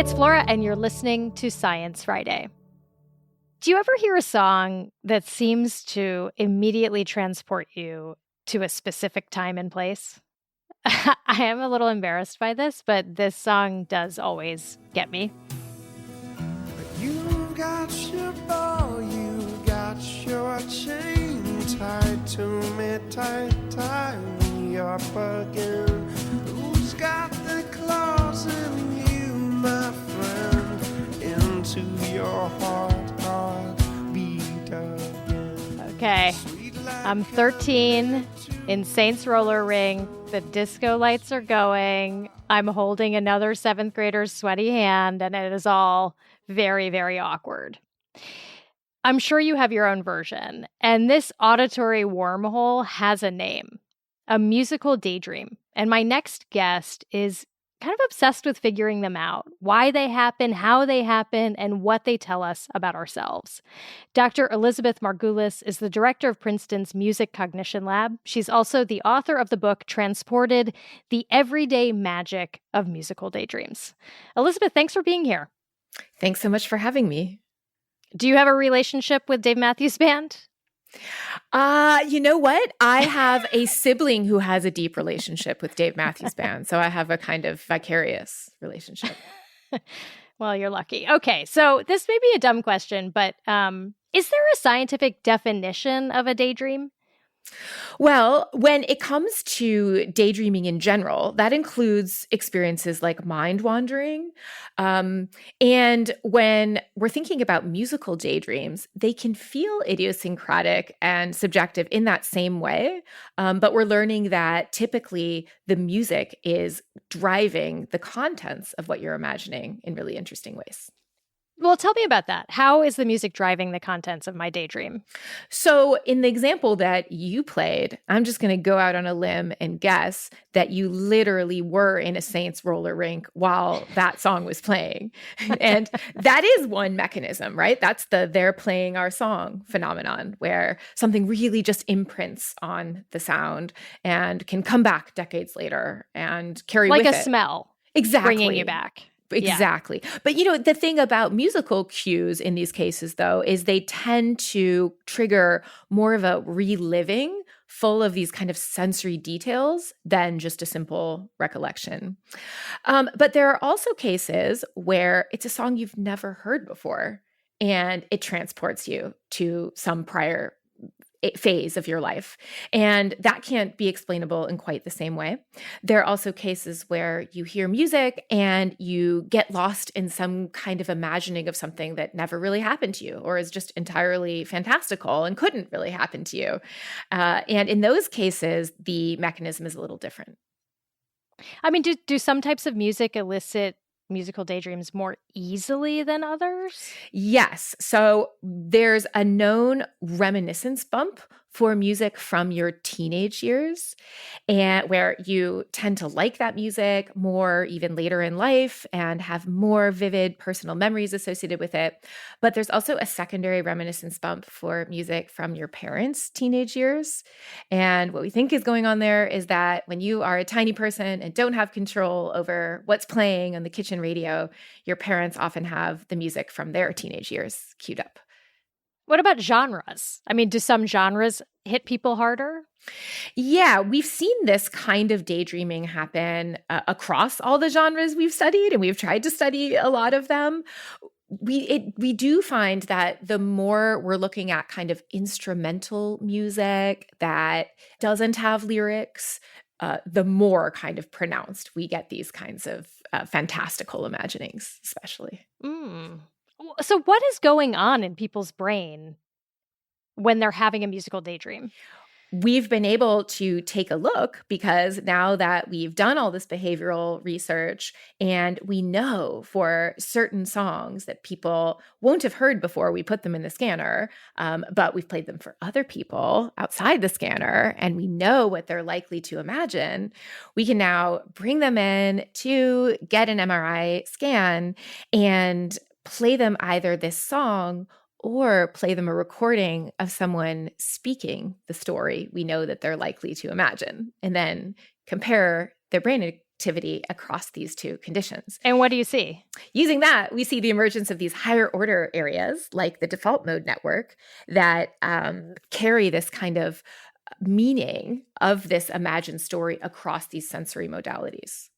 it's Flora, and you're listening to Science Friday. Do you ever hear a song that seems to immediately transport you to a specific time and place? I am a little embarrassed by this, but this song does always get me. You got your ball, you got your chain tied to me, tie me up again. Who's got the claws in you, my friend, into your heart beat again. Okay, I'm 13 in Saints Roller Ring. The disco lights are going. I'm holding another 7th grader's sweaty hand, and it is all very, very awkward. I'm sure you have your own version, and this auditory wormhole has a name, a musical daydream. And my next guest is kind of obsessed with figuring them out, why they happen, how they happen, and what they tell us about ourselves. Dr. Elizabeth Margulis is the director of Princeton's Music Cognition Lab. She's also the author of the book Transported: The Everyday Magic of Musical Daydreams. Elizabeth, thanks for being here. Thanks so much for having me. Do you have a relationship with Dave Matthews Band? You know what? I have a sibling who has a deep relationship with Dave Matthews Band, so I have a kind of vicarious relationship. Well, you're lucky. Okay, so this may be a dumb question, but is there a scientific definition of a daydream? Well, when it comes to daydreaming in general, that includes experiences like mind wandering. And when we're thinking about musical daydreams, they can feel idiosyncratic and subjective in that same way. But we're learning that typically the music is driving the contents of what you're imagining in really interesting ways. Well, tell me about that. How is the music driving the contents of my daydream? So in the example that you played, I'm just going to go out on a limb and guess that you literally were in a Saints roller rink while that song was playing. And that is one mechanism, right? That's the they're playing our song phenomenon, where something really just imprints on the sound and can come back decades later and carry with it. Like a smell. Exactly. Bringing you back. Exactly. Yeah. But, the thing about musical cues in these cases, though, is they tend to trigger more of a reliving full of these kind of sensory details than just a simple recollection. But there are also cases where it's a song you've never heard before, and it transports you to some prior phase of your life. And that can't be explainable in quite the same way. There are also cases where you hear music and you get lost in some kind of imagining of something that never really happened to you or is just entirely fantastical and couldn't really happen to you. And in those cases, the mechanism is a little different. I mean, do some types of music elicit musical daydreams more easily than others? Yes. So there's a known reminiscence bump for music from your teenage years, and where you tend to like that music more even later in life and have more vivid personal memories associated with it. But there's also a secondary reminiscence bump for music from your parents' teenage years. And what we think is going on there is that when you are a tiny person and don't have control over what's playing on the kitchen radio, your parents often have the music from their teenage years queued up. What about genres? I mean, do some genres hit people harder? Yeah, we've seen this kind of daydreaming happen across all the genres we've studied, and we've tried to study a lot of them. We do find that the more we're looking at kind of instrumental music that doesn't have lyrics, the more kind of pronounced we get these kinds of fantastical imaginings, especially. So what is going on in people's brain when they're having a musical daydream? We've been able to take a look because now that we've done all this behavioral research and we know for certain songs that people won't have heard before we put them in the scanner, but we've played them for other people outside the scanner and we know what they're likely to imagine, we can now bring them in to get an MRI scan and play them either this song or play them a recording of someone speaking the story we know that they're likely to imagine, and then compare their brain activity across these two conditions. And what do you see? Using that, we see the emergence of these higher order areas like the default mode network that carry this kind of meaning of this imagined story across these sensory modalities.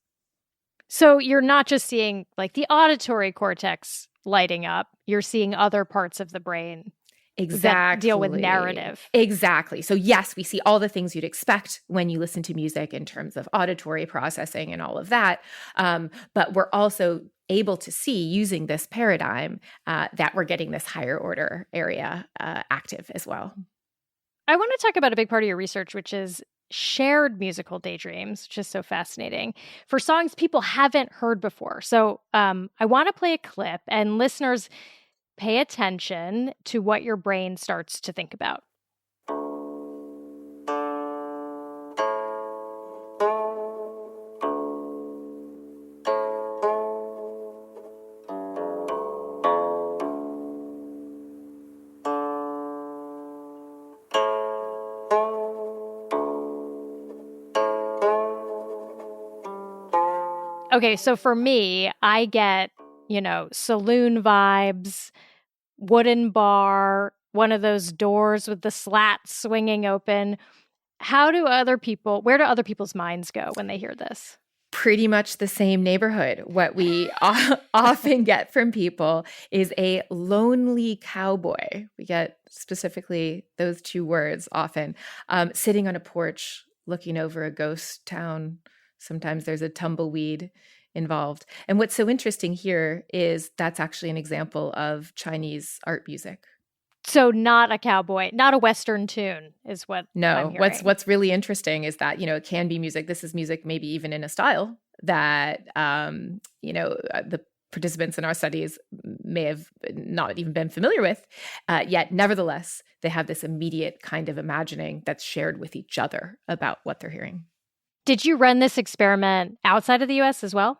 So you're not just seeing like the auditory cortex lighting up, you're seeing other parts of the brain that deal with narrative. Exactly. So yes, we see all the things you'd expect when you listen to music in terms of auditory processing and all of that. But we're also able to see, using this paradigm, that we're getting this higher order area active as well. I want to talk about a big part of your research, which is shared musical daydreams, which is so fascinating, for songs people haven't heard before. So I want to play a clip, and listeners, pay attention to what your brain starts to think about. Okay, so for me, I get, saloon vibes, wooden bar, one of those doors with the slats swinging open. Where do other people's minds go when they hear this? Pretty much the same neighborhood. What we often get from people is a lonely cowboy. We get specifically those two words often, sitting on a porch, looking over a ghost town. Sometimes there's a tumbleweed involved. And what's so interesting here is that's actually an example of Chinese art music. So not a cowboy, not a Western tune is what I'm hearing. What's really interesting is that, it can be music. This is music maybe even in a style that, the participants in our studies may have not even been familiar with, yet nevertheless, they have this immediate kind of imagining that's shared with each other about what they're hearing. Did you run this experiment outside of the US as well?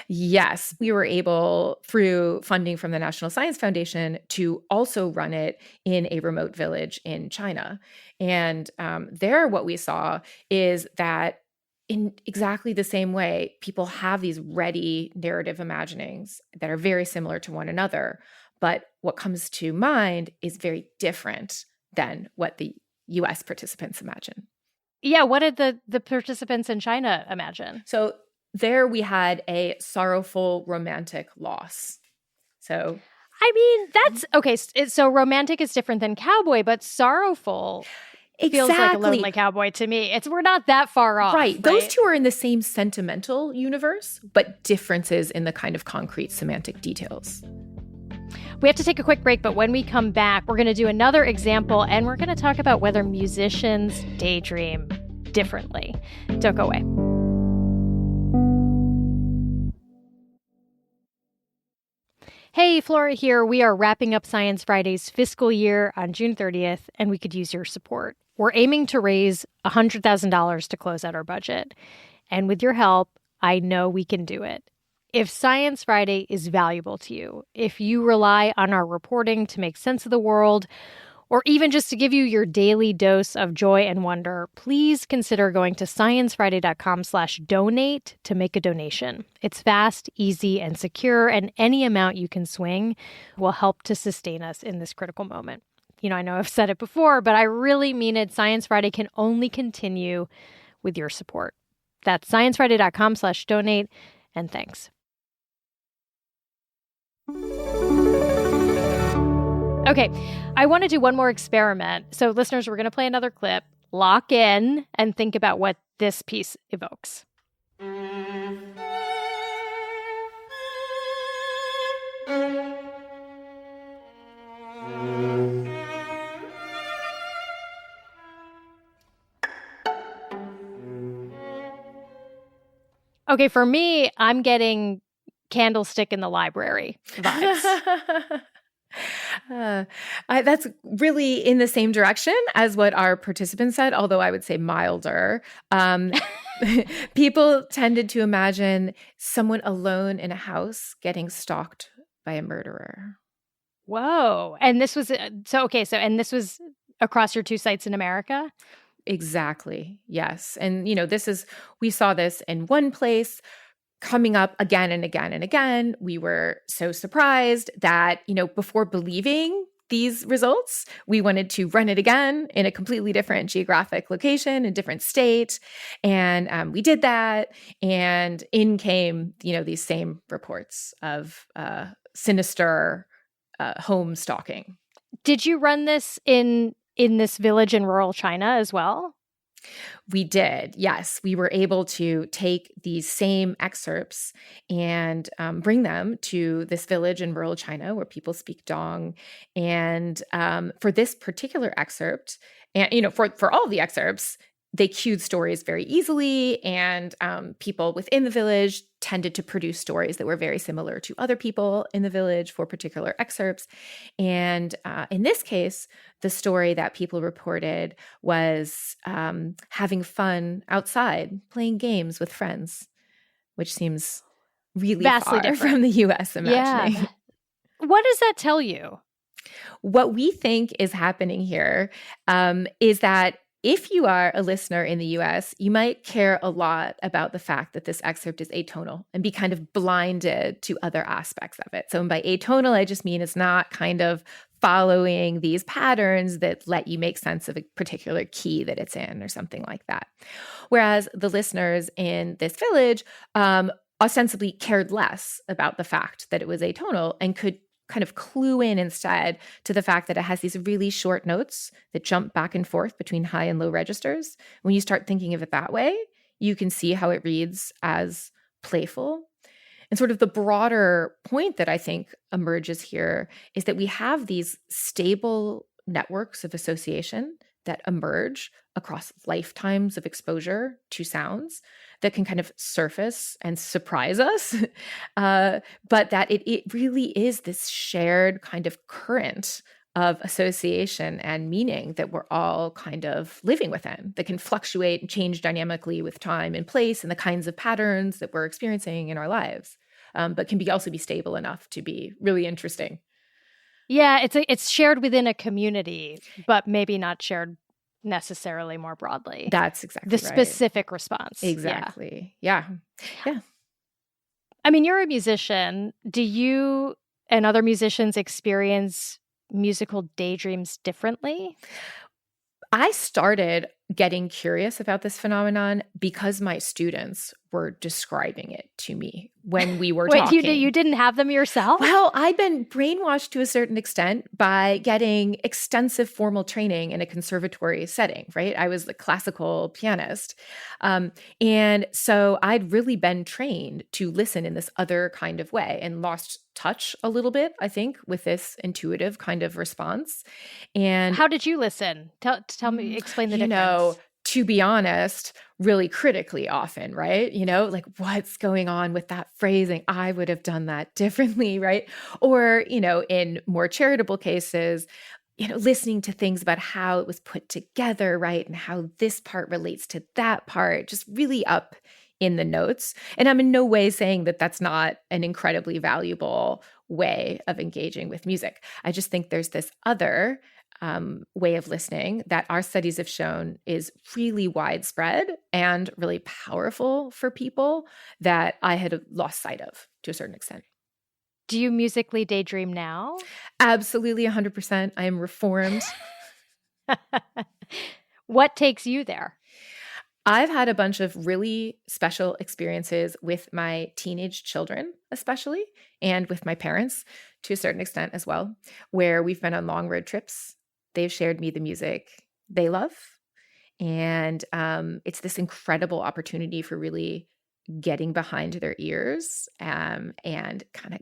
Yes, we were able, through funding from the National Science Foundation, to also run it in a remote village in China. And there, what we saw is that in exactly the same way, people have these ready narrative imaginings that are very similar to one another. But what comes to mind is very different than what the US participants imagine. Yeah, what did the participants in China imagine? So there we had a sorrowful romantic loss. So I mean, that's okay. So romantic is different than cowboy, but sorrowful feels like a lonely cowboy to me. We're not that far off. Right. Those two are in the same sentimental universe, but differences in the kind of concrete semantic details. We have to take a quick break, but when we come back, we're going to do another example, and we're going to talk about whether musicians daydream differently. Don't go away. Hey, Flora here. We are wrapping up Science Friday's fiscal year on June 30th, and we could use your support. We're aiming to raise $100,000 to close out our budget. And with your help, I know we can do it. If Science Friday is valuable to you, if you rely on our reporting to make sense of the world, or even just to give you your daily dose of joy and wonder, please consider going to sciencefriday.com/donate to make a donation. It's fast, easy, and secure, and any amount you can swing will help to sustain us in this critical moment. I know I've said it before, but I really mean it. Science Friday can only continue with your support. That's sciencefriday.com/donate, and thanks. Okay, I want to do one more experiment. So listeners, we're going to play another clip. Lock in and think about what this piece evokes. Okay, for me, I'm getting candlestick in the library vibes. That's really in the same direction as what our participants said, although I would say milder. People tended to imagine someone alone in a house getting stalked by a murderer. Whoa. And this was, and this was across your two sites in America? Exactly. Yes. And, we saw this in one place coming up again and again and again. We were so surprised that, before believing these results, we wanted to run it again in a completely different geographic location, a different state. And we did that. And in came, these same reports of sinister home stalking. Did you run this in this village in rural China as well? We did, yes. We were able to take these same excerpts and bring them to this village in rural China where people speak Dong. And for this particular excerpt, and for all the excerpts, they cued stories very easily, and people within the village tended to produce stories that were very similar to other people in the village for particular excerpts. And in this case, the story that people reported was having fun outside, playing games with friends, which seems really vastly far different from the U.S. imagining. Yeah. What does that tell you? What we think is happening here is that if you are a listener in the US, you might care a lot about the fact that this excerpt is atonal and be kind of blinded to other aspects of it. So by atonal, I just mean it's not kind of following these patterns that let you make sense of a particular key that it's in or something like that. Whereas the listeners in this village ostensibly cared less about the fact that it was atonal and could kind of clue in instead to the fact that it has these really short notes that jump back and forth between high and low registers. When you start thinking of it that way, you can see how it reads as playful. And sort of the broader point that I think emerges here is that we have these stable networks of association that emerge across lifetimes of exposure to sounds that can kind of surface and surprise us, but that it really is this shared kind of current of association and meaning that we're all kind of living within, that can fluctuate and change dynamically with time and place and the kinds of patterns that we're experiencing in our lives, but can also be stable enough to be really interesting. Yeah, it's shared within a community, but maybe not shared necessarily more broadly. That's exactly the specific response. Exactly. Yeah. I mean, you're a musician. Do you and other musicians experience musical daydreams differently? I started getting curious about this phenomenon because my students were describing it to me when we were talking. Wait, you didn't have them yourself? Well, I'd been brainwashed to a certain extent by getting extensive formal training in a conservatory setting, right? I was a classical pianist. And so I'd really been trained to listen in this other kind of way and lost touch a little bit, I think, with this intuitive kind of response. And how did you listen? Tell me, explain the difference. To be honest, really critically often, right? Like what's going on with that phrasing? I would have done that differently, right? Or, in more charitable cases, listening to things about how it was put together, right? And how this part relates to that part, just really up in the notes. And I'm in no way saying that that's not an incredibly valuable way of engaging with music. I just think there's this other way of listening that our studies have shown is really widespread and really powerful for people that I had lost sight of to a certain extent. Do you musically daydream now? Absolutely, 100%. I am reformed. What takes you there? I've had a bunch of really special experiences with my teenage children, especially, and with my parents to a certain extent as well, where we've been on long road trips. They've shared me the music they love. And it's this incredible opportunity for really getting behind their ears and kind of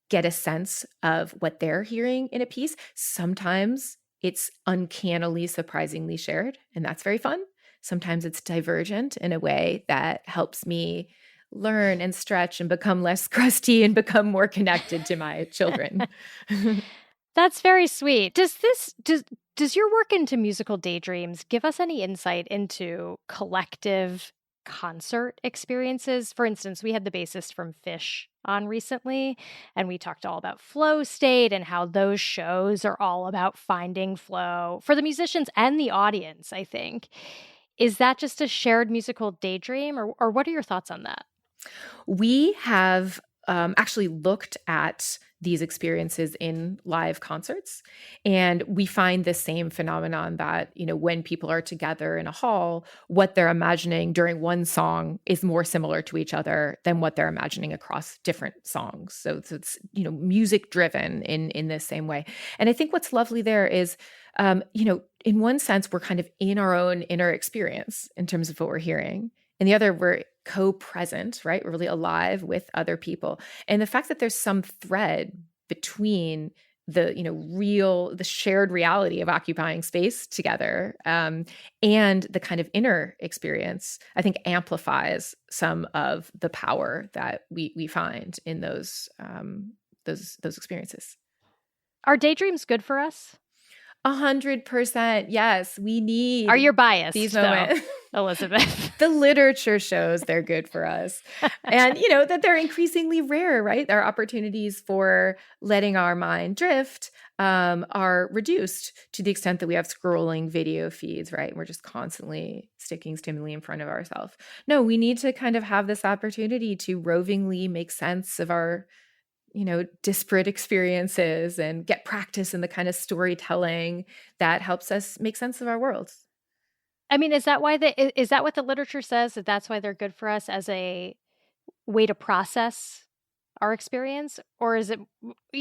get a sense of what they're hearing in a piece. Sometimes it's uncannily, surprisingly shared, and that's very fun. Sometimes it's divergent in a way that helps me learn and stretch and become less crusty and become more connected to my children. That's very sweet. Does your work into musical daydreams give us any insight into collective concert experiences? For instance, we had the bassist from Fish on recently, and we talked all about flow state and how those shows are all about finding flow for the musicians and the audience, I think. Is that just a shared musical daydream, or what are your thoughts on that? We have actually looked at these experiences in live concerts, and we find the same phenomenon that, when people are together in a hall, what they're imagining during one song is more similar to each other than what they're imagining across different songs. So it's music driven in this same way. And I think what's lovely there is, in one sense, we're kind of in our own inner experience in terms of what we're hearing. And the other, we're co-present, right? We're really alive with other people. And the fact that there's some thread between the shared reality of occupying space together, and the kind of inner experience, I think amplifies some of the power that we find in those experiences. Are daydreams good for us? 100%. Yes, we need. Are you biased, these moments, Elizabeth? The literature shows they're good for us, and that they're increasingly rare. Right, our opportunities for letting our mind drift are reduced to the extent that we have scrolling video feeds. Right, and we're just constantly sticking stimuli in front of ourselves. No, we need to kind of have this opportunity to rovingly make sense of our disparate experiences and get practice in the kind of storytelling that helps us make sense of our worlds. I mean, is that what the literature says, that's why they're good for us as a way to process our experience? Or is it,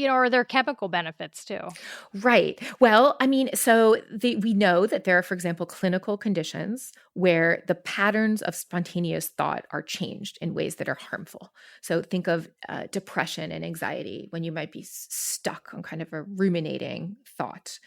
are there chemical benefits too? Right. Well, I mean, so we know that there are, for example, clinical conditions where the patterns of spontaneous thought are changed in ways that are harmful. So think of depression and anxiety, when you might be stuck on kind of a ruminating thought.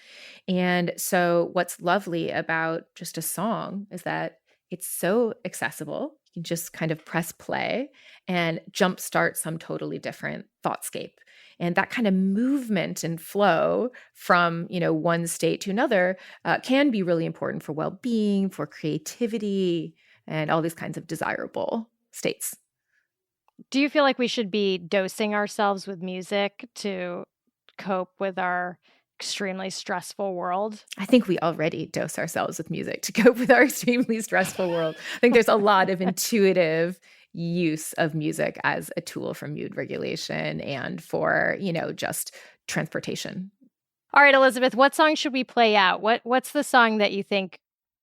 And so what's lovely about just a song is that it's so accessible. You can just kind of press play and jumpstart some totally different thoughtscape. And that kind of movement and flow from, one state to another can be really important for well-being, for creativity, and all these kinds of desirable states. Do you feel like we should be dosing ourselves with music to cope with our extremely stressful world? I think we already dose ourselves with music to cope with our extremely stressful world. I think there's a lot of intuitive use of music as a tool for mood regulation and for, just transportation. All right, Elizabeth, what song should we play out? What's the song that you think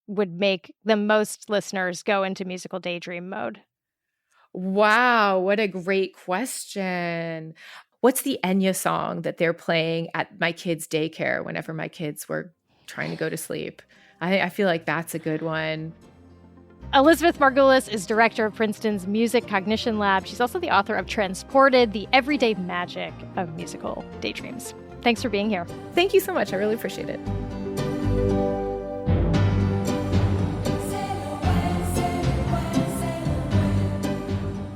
would make the most listeners go into musical daydream mode? Wow, what a great question. What's the Enya song that they're playing at my kids' daycare whenever my kids were trying to go to sleep? I feel like that's a good one. Elizabeth Margulis is director of Princeton's Music Cognition Lab. She's also the author of Transported, the Everyday Magic of Musical Daydreams. Thanks for being here. Thank you so much. I really appreciate it.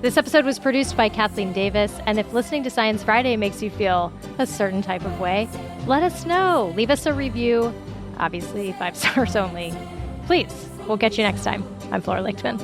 This episode was produced by Kathleen Davis, and if listening to Science Friday makes you feel a certain type of way, let us know. Leave us a review, obviously 5 stars only. Please, we'll get you next time. I'm Flora Lichtman.